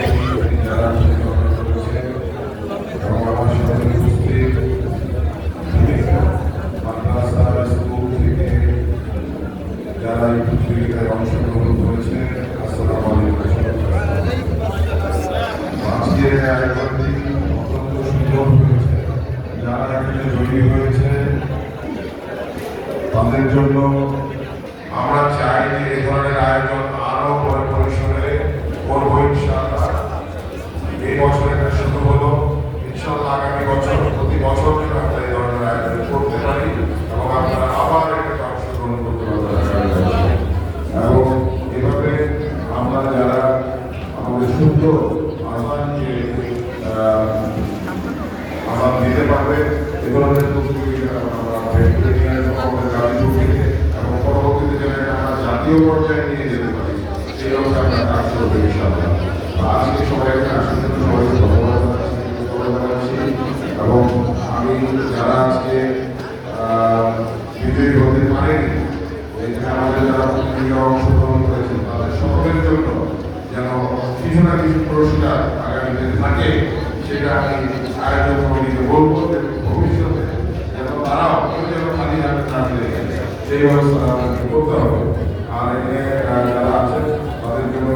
সভাপতি যারা করেছেন এবং আমার সাথে উপস্থিত মাদ্রাসা স্কুল থেকে যারা এই প্রতিযোগিতায় অংশগ্রহণ করেছেন, আসসালামু আলাইকুম। আজকের আয়োজনটি অত্যন্ত সুন্দর হয়েছে। যারা এখানে জয়ী হয়েছে তাদের জন্য আমরা চাই যে এই ধরনের আয়োজন আরো বড় পরিসরে করব ইনশাআল্লাহ। এই বছর এটা শুরু হলো, ইনশাআল্লাহ আগামী বছর প্রতি বছর আমরা এই ধরনের আয়োজন করতে পারি এবং আপনারা আবার এটাতে অংশগ্রহণ করতে পারবেন। এবং এভাবে আমরা যারা আমাদের সুন্দর আহ্বানকে আহ্বান দিতে পারবে এ ধরনের প্রতিযোগিতা আমরা আমাদের গাড়ি থেকে এবং পরবর্তীতে যেন আমরা জাতীয় পর্যায়ে নিয়ে যেতে পারি সেই অবস্থা আমরা কাজ করবো ইনশাআল্লাহ। আজকে সবাইকে আসার জন্য সবাইকে ধন্যবাদ জানাচ্ছি এবং আমি যারা আজকে বিজয়ী হতে পারেনি এখানে আমাদের যারা প্রতিযোগিতা অংশগ্রহণ করেছেন তাদের সকলের জন্য যেন কিছু না কিছু পুরস্কার আগামীতে থাকে সেটা আমি আয়োজন কমিটিকে বলবো ভবিষ্যতে যেন তারাও যেন খালি হাতে না ফিরে সেই ব্যবস্থা আমাদেরকে করতে হবে। আর এখানে যারা আছেন তাদের জন্য